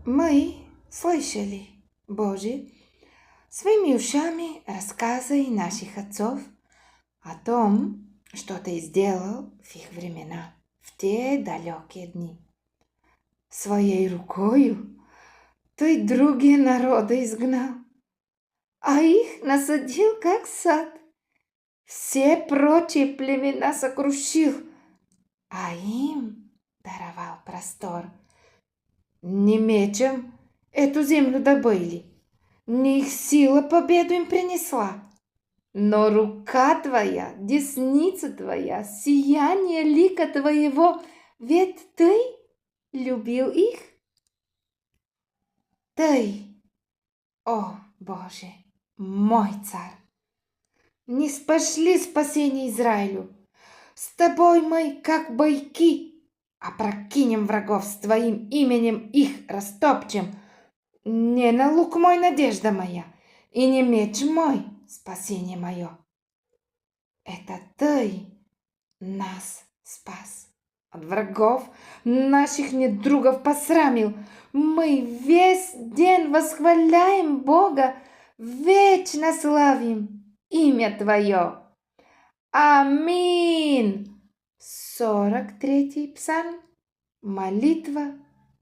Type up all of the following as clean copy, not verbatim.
Мы слышали, Боже, своими ушами рассказы наших отцов о том, что Ты сделал в их времена, в те далекие дни. Своей рукою Ты другие народы изгнал, а их насадил, как сад. Все прочие племена сокрушил, а им даровал простор. Не мечем эту землю добыли, не их сила победу им принесла, но рука Твоя, десница Твоя, сияние лика Твоего, ведь Ты любил их. Ты, о Боже, мой царь, не спошли спасение Израилю. С Тобой мы, как бойки, опрокинем врагов с Твоим именем, их растопчем. Не на лук мой надежда моя, и не меч мой спасение мое. Это Ты нас спас. От врагов наших недругов посрамил. Мы весь день восхваляем Бога, вечно славим имя Твое. Аминь. 43-й псалм. Молитва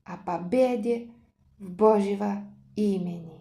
о победе в Божьего имени.